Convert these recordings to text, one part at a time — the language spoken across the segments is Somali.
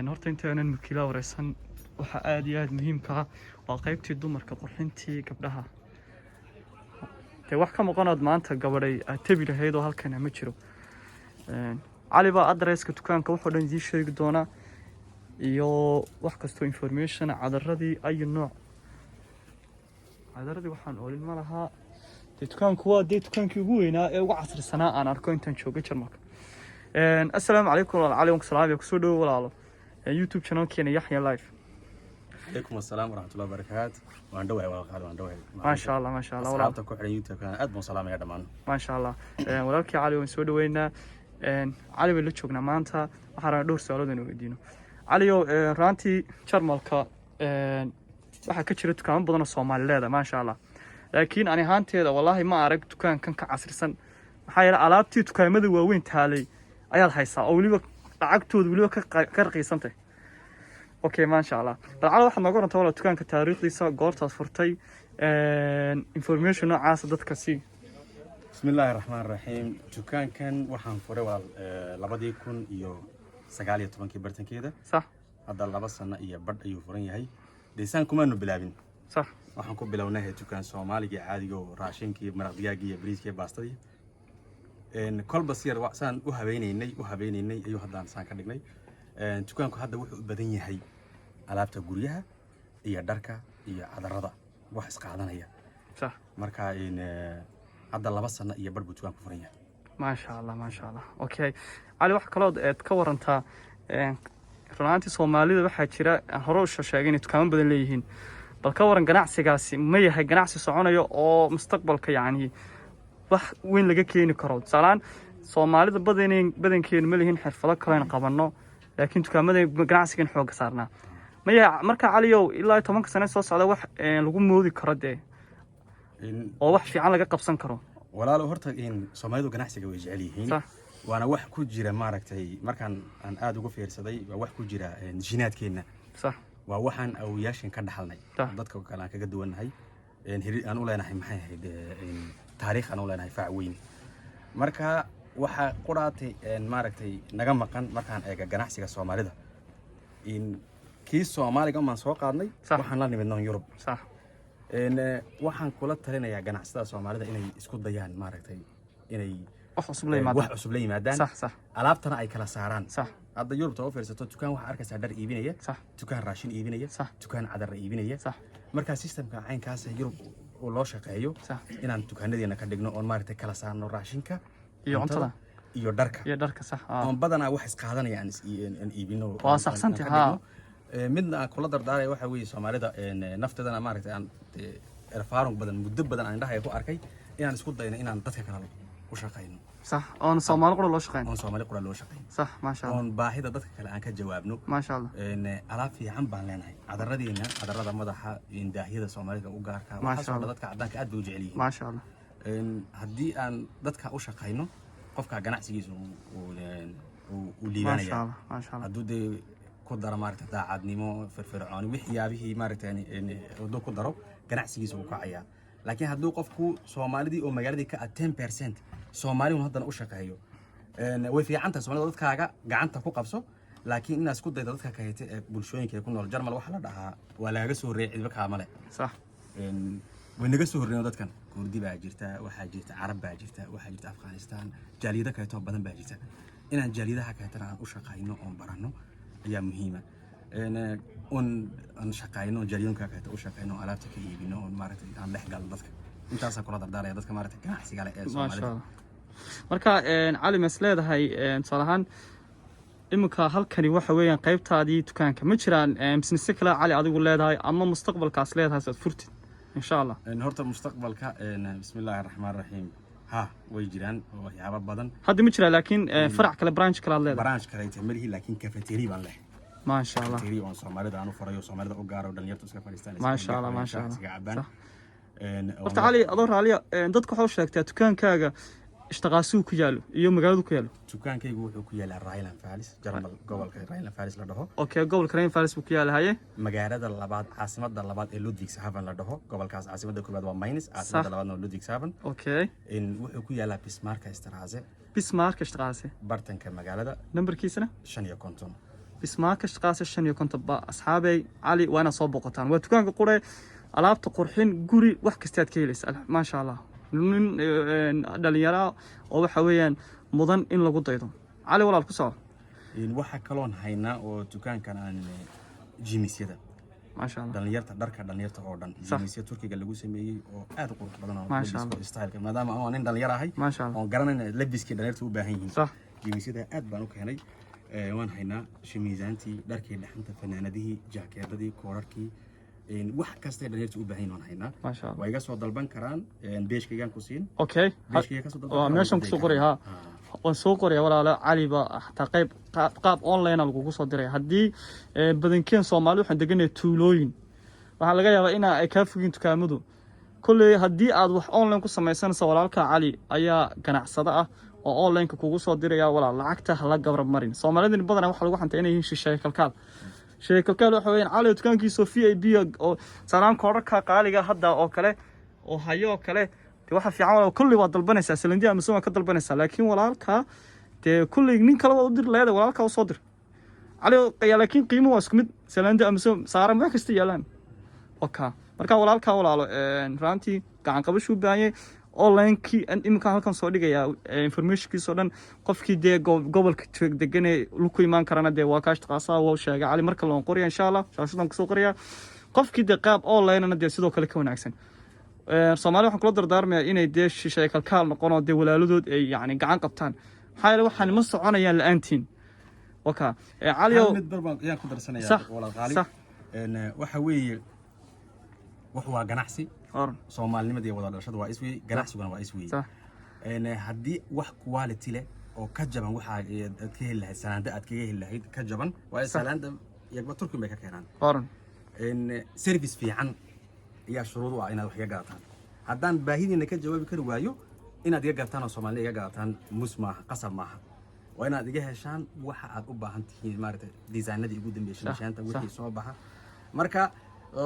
horta intaanan mulkiila wareysan waxa aad iyo aad muhiimka ah waa qaybtii dumarka qurxintii gabdhaha wax ka maqanaad maanta gabadhay tabi lahayd oo halkan ma jiro cali baa adresska dukaanka wuxuu dhan idin sheegi doona iyo wax kasto information cadaradii ay nooc cadaradii waxaan oolin ma laha dukaanku waa dukaankii ugu weynaa ee ugu casrisanaa aan arko intaan joogo Jarmalka assalaamu calaykum walaalayaal salaam ku soo dhaw walaalo YouTube channel keena Yahya Live عليكم السلام ورحمة الله وبركاته وأنا دوّي وأنا دوّي ما شاء الله ما شاء الله ولا أصحابك على يوتيوب كان أدم سلام يا دمان ما شاء الله ولكن علي ونسود وينا علي بلشوقنا ما أنت حرنا دور سؤال ذي نودينه علي رانتي شرمالك waxa ka jira dukaan badan oo Soomaaliyeed ma sha Allah laakiin ani haanteeda wallahi ma arag dukaan kan ka casrisan waxa yar alaabtii dukaamada waaweyn taalay ayaad haysaa oo waliba lacagtooda waliba ka raqiisantay okay ma sha Allah bal waxa ma goran tawla dukaanka taariikhdiisa goortaas furtay information caas dadka si بسم الله الرحمن الرحيم dukaan kan waxaan furay wal 2019 bartankeeda صح hadda 2 sano iyo badh ayuu furan yahay deesaan kuma nu bilaabin صح waxaan ku bilownay dukaan Soomaaliga caadiga oo raashinkii maraq digaaga iyo bariiska baastadii kolba siyar waxaan u habeenaynay ayuu haddaan saan ka dhignay dukaanku hadda wuxuu u badan yahay alaabta guryaha iyo dharka iyo cadarada wax isqaadanaya صح marka hadda 2 sano iyo badh buu dukaanku furan yahay ما شاء الله okay ali wax kale oo ka warantaa runtii Soomaalida waxa jira hore u sheegay in dukaan badan leeyihiin bal ka waran ganacsigaasi ma yahay ganacsi soconayo oo mustaqbalka yaani wax weyn laga keeni karo salaan Soomaalida badankeenu ma leeyihiin xirfado kale aan qabano laakiin dukaamada ganacsigan xoog saarnaa ma yahay marka caliyow ilaa 10 sano soo socda wax lagu moodi karo oo wax fiican laga qabsan karo walaalo horta Soomaalidu ganacsiga way jecel yihiin وانا wax ku jira maaragtay markaan aan aad ugu fiirsaday waa wax ku jira jinaadkeena صح waa waxaan awiyashin ka dhaxalnay dadka kale aan kaga duwanahay aan u leenahay maxay ahayd taariikh aan u leenahay faac weyn marka waxa quraatay maaragtay naga maqan markaan eega ganacsiga Soomaalida kii Soomaaliga ma soo qaadnay waxaan la nimidnaa Yurub صح waxaan kula talinayaa ganacsiyada Soomaalida inay isku dayaan maaragtay inay wax cusub la yimaadaan صح صح alaabtana ay kala saaraan صح hadda Yurubta oo fiirsato dukaan waxa arkaysaa dhar iibinaya صح dukaan raashin iibinaya صح dukaan cadar iibinaya صح marka systemka caynkaas Yurub oo loo shaqeeyo inaan dukaanadeena ka dhigno oo maaragtay kala saarno raashinka iyo cuntada iyo dharka صح oo badanaa wax isqaadanaya aan iibino waa saxsantii ha midna kula dardaaray waxa weeye Soomaalida naftadana maaragtay aan erfaarun badan muddo badan aan dhahay ku arkay inaan isku dayno inaan dadka kale u shaqeyno صح أنا صومالي قرر لو شقين oon Soomaali qura loo shaqeyn صح ما شاء الله oon baahida dadka kale aan ka jawaabno ما شاء الله alaab fiican baan leenahay cadarada madaxa daahiyada Soomaalida u gaarka waxaa dadka cadaanka aad bay u jecel yihiin ما شاء الله haddii aan dadka u shaqeyno qofka ganacsigiisa uu ما liibanaya شاء الله ما شاء الله hadduu dee ku daro maaragtay daacadnimo firfircooni waxyaabihii maaragtay hadduu ku daro ganacsigiisa uu kacayaa laakiin hadduu qofku Soomaalidii oo magaaladii ka 10% Soomaalidu haddana u shaqeeyo way fiican tahay Soomaalida dadkaaga gacanta ku qabso laakiin inaad isku daydo dadka kale ee bulshooyinka ku nool Jarmal waxa la dhahaa waa laga soo reecid kaamale صح way naga soo horreeyeen dadkan Kurdi baa jirta waxaa jirta Carab baa jirta waxaa jirta Afghanistan jaaliyada kale oo badan baa jirta inaan jaaliyadaha kale aan u shaqeyno oo barano ayaa muhiim ah aan shaqeyno jaaliyonka kale u shaqeyno alaabta ka iibino oo maaragtay aan dhex galno dadka intaas kula dardaalaya dadka maaragtay ganacsiga leh ee Soomaalida marka cali mas leedahay salahan imika halkani waxa weeyaan qaybtaadii dukaanka ma jiraan business kale cali adigu leedahay ama mustaqbalkaas leedahay saad furtid insha Allah horta mustaqbalka bismillaahir rahmaanir rahiim ha way jiraan waxyaabo badan hadda ma jiraan laakiin farac kale branch kale leedahay branch kale inta malihi laakiin cafeteria baan leh ما شاء الله cafeteria oo Soomaalida aan u furayo Soomaalida u gaaro dhalinyarta iska fadhiistaan ما شاء الله ما شاء الله صح horta cali adoo raaliya dadku waxa sheegtaa dukaankaaga ishtaqaasuu ku yaalo iyo magaaladu ku yaalo dukaankaygu wuxuu ku yaalaa Rhineland Valley Jarmal gobolka Rhineland Valley la dhaho okay gobolka Rhineland Valley buu ku yaalahay magaalada labaad caasimada labaad ee Ludwigshafen la dhaho gobolkaas caasimada koowaad waa Mainz caasimada labaadna waa Ludwigshafen okay wuxuu ku yaalaa Bismarck Straße Bismarck Straße bartanka magaalada numberkiisana 55 Bismarck Straße 55 ba asxaabay cali waana soo boqotaan waa dukaanka qure alaabta qurxin guri wax kasta aad ka helaysaa ma sha Allah nin dhalinyaro oo waxa weeyaan mudan in lagu daydo cali walaal ku soo waxa kaloon haynaa oo dukaankan aan jimisyada ما شاء الله dhalinyarta dharka dhalinyarta oo dhan jimisyada Turkiga lagu sameeyay oo aad u qurux badan oo style maadaama aan nin dhalinyaro ahay oo garanayna labiskii dhalinyarta u baahan yihiin صح jimisyada aad baan u keenay waan haynaa shimiisaantii dharkii dhaxanta fanaanadihii jaakeedadii koorarkii wax kasta dhalinyarta u baahan yihiin haynaa ما شاء الله way iga soo dalban karaan beeshkaygan ku siin okay beeshkayga ka soo dalban waa meeshan ku soo qoray ha waan soo qoray walaalo cali ba xataa qaab online lagu soo diray hadii badankeen Soomaali waxaan deganahay tuulooyin waxa laga yaabaa in ay ka fogin dukaamadu kulli hadii aad wax online ku samaysanayso walaalka cali ayaa ganacsada ah oo online kugu soo diraya walaal lacagta la gabar marin Soomaalida badan waxa lagu xantay inay yihiin shisheeye kalkaal waxa weeyaan cali dukaankiisa VIP oo salaam koorarka qaaliga hadda oo kale oo hayo kale waxa fiican walaal kulli waa dalbanaysaa salandiya ama soo ka dalbanaysaa laakiin walaalka kulli nin kale u dir leeyahay walaalka u soo dir cali laakiin qiimo waa isku mid salandiya ama soo saaran wax kasta yeelan okay marka walaalka walaalo raantii gacan qabasho u baahan yahay online ki imika halkan soo dhigaya information kiiso dhan qofkii de gobolka deganay ku iman karana de waa kaash taqaasa waa sheegay cali marka loo qoriyo insha Allah shaashadan ku soo qoriya qofkii de qaab online ana de sidoo kale ka wanaagsan Soomaali waxaan kula dardaarmayaa inay de shisheeye kalkaal noqono de walaaladood ay yaani gacan qabtaan maxaa waxaan ma soconayaan la'aantiin okay cali oo mid barbaan ayaan ku darsanayaa walaal qaali waxa weeye wax waa ganacsi Soomaalinimadii wada dhalashada waa iswii ganacsiguna waa iswii haddii wax quality leh oo ka jaban waxa aad ka heli lahayd salaanta aad kaga heli lahayd ka jaban waa salaanta iyagba Turkiga bay ka keenaan service fiican ayaa shuruud u ah inaad wax iga gaataan haddaan baahidiina ka jawaabi kari waayo inaad iga gaataan oo Soomaaliya iga gaataan musmaaha qasab maaha waa inaad iga heshaan waxa aad u baahan tihiin maaragtay diisaanadii ugu dambeeyay shanta wixii soo baxa marka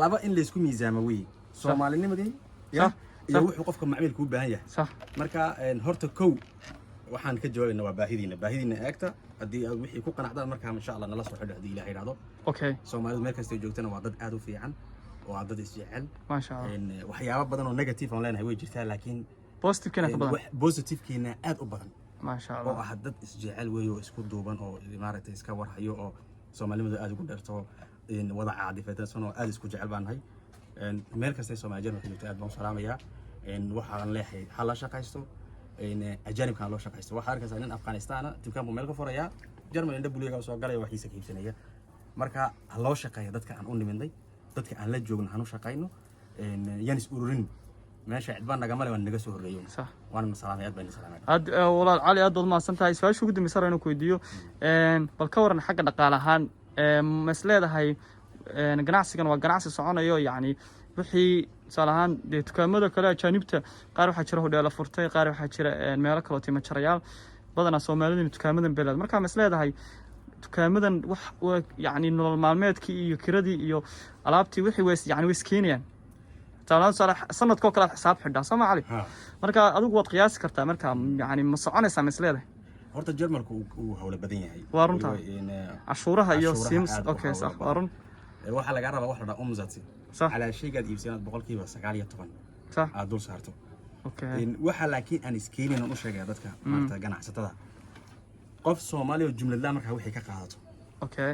laba in la isku miisaamo weey Soomaalinimadii iyo wuxuu qofka macmiilku u baahan yahay صح marka horta kow waxaan ka jawaabaynaa waa baahidiina eegta hadii aad wixii ku qanacdaan marka insha Allah nala soo xidho hadii Ilaahay raado okay Soomaalidu meel kasta joogtana waa dad aad u fiican oo dad isjecel ما شاء الله waxyaabo badan oo negative aan leenahay way jirtaa laakiin positive kana badan positive keena aad u badan ما شاء الله oo dad isjecel weeyo isku duuban oo maaragtay iska warhayo oo Soomaalimadu aad ugu dheerto wada caadifaysan oo aad isku jecel baanahay meel kasta Soomaaliyeed waxay joogtaa aad baan salaamayaa waxaan leeyahay hal la shaqaysto ajaanibkan loo shaqaysto waxa arkaysaa in Afghanistan dukaanku meel ka furaya Germany inda buliga soo galay waxiisa ka iibsanaya marka loo shaqeeyo dadka aan u niminday dadka aan la joogno hanu shaqayno yanis ururin meesha cidbaan nagama le waan naga soo horreeyo صح waan masalaamay aad baan salaamay aad walaal cali aad baad mahadsantahay su-aasha ugu dambaysa inaan ku weydiiyo bal ka waran xagga dhaqaale ahaan ma is leedahay ganacsigan waa ganacsi soconayo yacni wixii tusaale ahaan dee dukaamada kale ajaanibta qaar waxaa jira hodheela furtay qaar waxaa jira meelo kaloo tima jarayaal badanaa soomaaliduna dukaamadan beleed marka ma is leedahay dukaamadan wax yacni nolol maalmeedkii iyo kiradii iyo alaabtii wixii way yani way iskeenayaan sanadkoo kale aad xisaab xidhaa soo ma cali marka adigu waad qiyaasi kartaa marka yani ma soconaysaa ma is leedahay horta Jarmalku uu hawla badan yahay waa runta cashuuraha iyo sims okay sax waa run waxa laga rabaa wax la dhaho umzati صح على شيء قاعد يبسينا بقولكيبا 19 صح دول saarto okay waxa laakiin aan iskeenin oo sheegay dadka maanta ganacsatada qof Soomaali oo jumlad la markaa wixii ka qaadato okay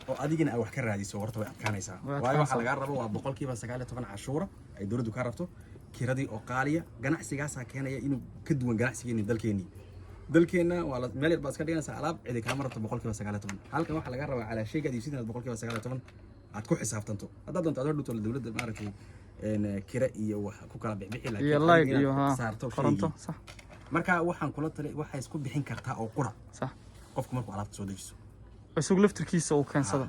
oo adigina ay wax ka raadiso horta way adkaanaysaa waayo waxa laga rabo waa boqolkiiba 19 cashuura ay dawladdu ka rabto kiradii oo qaaliya ganacsigaas keenaya inuu ka duwan ganacsigeena dalkeena waa meel baad iska dhiganaysaa alaab cidi ka marto boqolkiiba 19 halkan waxa laga rabaa ala shayga diibsidina boqolkiiba 19 aad ku xisaabtanto haddaad doonto aad dhigto dawladda maaragtay kira iyo wax ku kala bixi laakiin saarto koronto sax marka waxaan kula talay waxa isku bixin kartaa oo qura sax qofku markuu alaabta soo dejiso isugu laftirkiisa uu keensado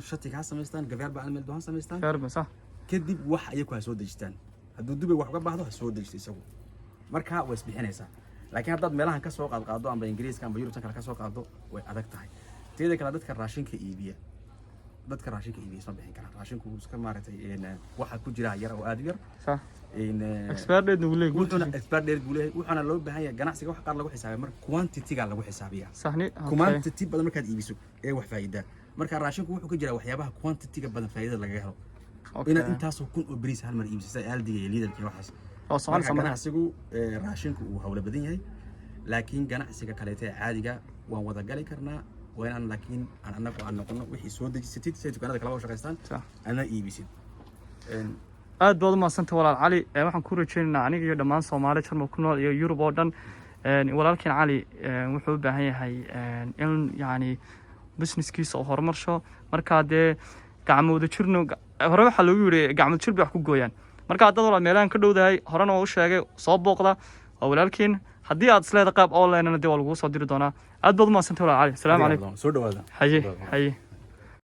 shatiga ha samaystaan gabaar baan meel doon samaystaan gaarba sax kadib wax ay ku soo dejistaan hadduu dubay wax uga baahdo ha soo dejisto isagu marka way isbixinaysaa laakiin haddaad meelahan ka soo qaado amba ingiriiska amba yurubtan kale ka soo qaado way adag tahay teeda kale dadka raashinka iibiya isma bixin karaan raashinku iska maaragtay waxa ku jira yar oo aad yar صح expert date uu leeyahay wuxuuna expert date uu leeyahay wuxuuna loo baahan yahay ganacsiga wax qaar lagu xisaabiyo marka quantity-ga lagu xisaabiya saxni quantity badan markaad iibiso ee wax faa'iido marka raashinku wuxuu ka jira waxyaabaha quantity-ga badan faa'iido laga helo ina intaas oo kun oo bariis hal mar iibsay aaldiga iyo liidarkii waxaas oo soconaysa ganacsigu raashinku uu hawla badan yahay laakiin ganacsiga kaleete caadiga waan wada gali karnaa وين لكن أنا نقول وحي سود ستيت سيد كنا ذاك الوقت شغلستان أنا إيبيسيد aad baad u maasanta walaal cali waxaan ku rajeynaynaa aniga iyo dhammaan Soomaali channel ku nool iyo Europe oo dhan walaalkeen cali wuxuu u baahan yahay in yani businesskiisa oo horumarsho marka dee gacmooda jirno hore waxa lagu yiri gacmooda jir bay wax ku gooyaan marka dad walaal meelaan ka dhowdahay horena oo u sheegay soo booqda oo walaalkeen haddii aad isleedahay qaab online-na dee waa lagu soo diri doonaa aad baad u maasanta walaal cali assalaamu calaykum soo dhawaada haye